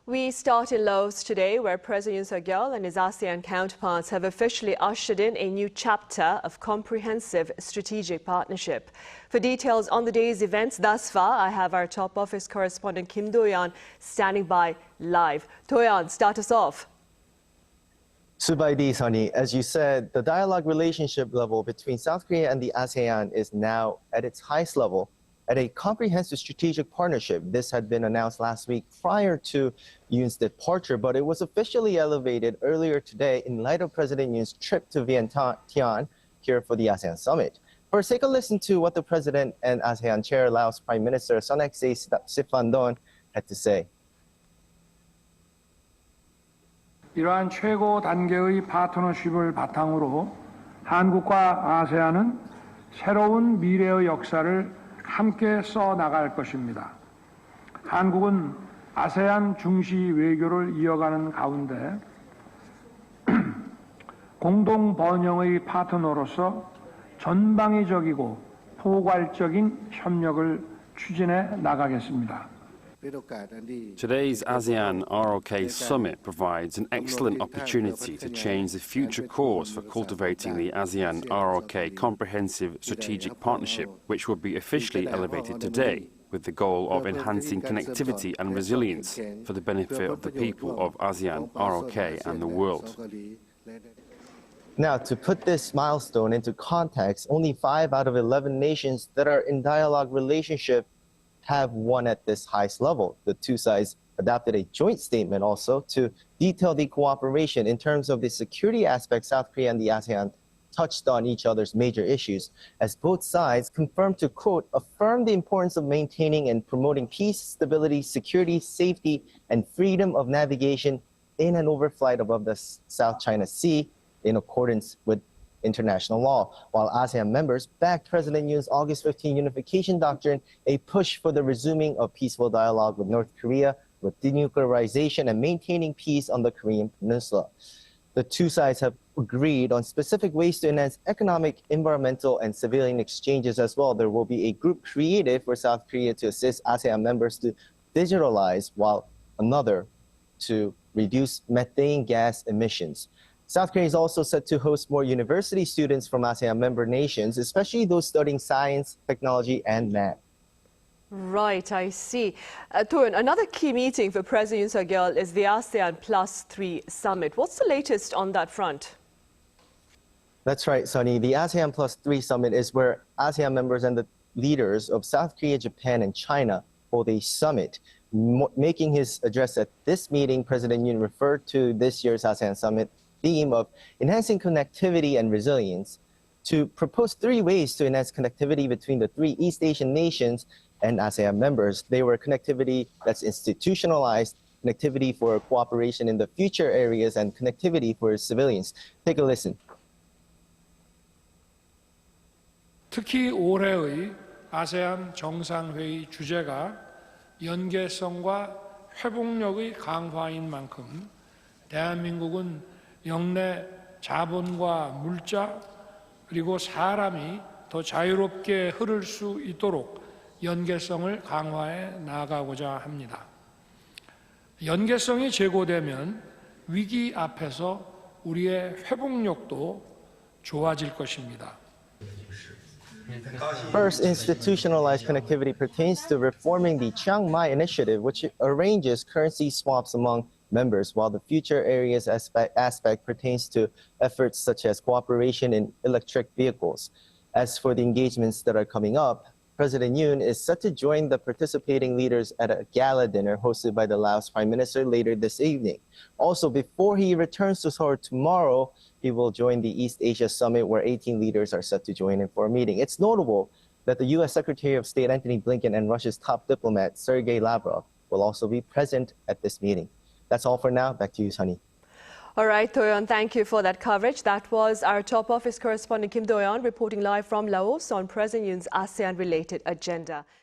We start in Laos today, where President Yoon Suk Yeol and his ASEAN counterparts have officially ushered in a new chapter of comprehensive strategic partnership. For details on the day's events thus far, I have our top office correspondent Kim Do-yeon standing by live. Do-yeon, start us off. Sabai-dee Sun-hee, as you said, the dialogue relationship level between South Korea and the ASEAN is now at its highest level at a comprehensive strategic partnership. This had been announced last week prior to Yoon's departure, but it was officially elevated earlier today in light of President Yoon's trip to Vientiane here for the ASEAN Summit. First, take a listen to what the President and ASEAN Chair, Laos Prime Minister Sonexay Siphandone had to say. 이러한 최고 단계의 파트너십을 바탕으로 한국과 아세안은 새로운 미래의 역사를 함께 써 나갈 것입니다. 한국은 아세안 중시 외교를 이어가는 가운데 공동 번영의 파트너로서 전방위적이고 포괄적인 협력을 추진해 나가겠습니다. Today's ASEAN-ROK Summit provides an excellent opportunity to change the future course for cultivating the ASEAN-ROK Comprehensive Strategic Partnership, which will be officially elevated today, with the goal of enhancing connectivity and resilience for the benefit of the people of ASEAN-ROK and the world. Now, to put this milestone into context, only 5 out of 11 nations that are in dialogue relationship have won at this highest level. The two sides adopted a joint statement also to detail the cooperation in terms of the security aspect. South Korea and the ASEAN touched on each other's major issues, as both sides confirmed to, quote, affirm the importance of maintaining and promoting peace, stability, security, safety, and freedom of navigation in and over flight above the South China Sea in accordance with international law, while ASEAN members backed President Yoon's August 15 unification doctrine, a push for the resuming of peaceful dialogue with North Korea, with denuclearization and maintaining peace on the Korean Peninsula. The two sides have agreed on specific ways to enhance economic, environmental, and civilian exchanges as well. There will be a group created for South Korea to assist ASEAN members to digitalize, while another to reduce methane gas emissions. South Korea is also set to host more university students from ASEAN member nations, especially those studying science, technology, and math. Right, I see. Do-yeon, another key meeting for President Yoon Suk Yeol is the ASEAN +3 Summit. What's the latest on that front? That's right, Sunny. The ASEAN +3 Summit is where ASEAN members and the leaders of South Korea, Japan, and China hold a summit. Making his address at this meeting, President Yoon referred to this year's ASEAN Summit theme of enhancing connectivity and resilience to propose 3 ways to enhance connectivity between the 3 East Asian nations and ASEAN members. They were connectivity that's institutionalized, connectivity for cooperation in the future areas, and connectivity for civilians. Take a listen. 특히 올해의 아세안 정상회의 주제가 연계성과 회복력의 강화인 만큼 대한민국은 영내 자본과 물자 그리고 사람이 더 자유롭게 흐를 수 있도록 연계성을 강화해 나가고자 합니다. 연계성이 제고되면 위기 앞에서 우리의 회복력도 좋아질 것입니다. First, institutionalized connectivity pertains to reforming the Chiang Mai Initiative, which arranges currency swaps among members, while the future areas aspect pertains to efforts such as cooperation in electric vehicles. As for the engagements that are coming up, President Yoon is set to join the participating leaders at a gala dinner hosted by the Laos Prime Minister later this evening. Also, before he returns to Seoul tomorrow, he will join the East Asia Summit, where 18 leaders are set to join in for a meeting. It's notable that the U.S. Secretary of State Antony Blinken and Russia's top diplomat Sergei Lavrov will also be present at this meeting. That's all for now. Back to you, Sunny. All right, Do-yeon, thank you for that coverage. That was our top office correspondent Kim Do-yeon reporting live from Laos on President Yoon's ASEAN-related agenda.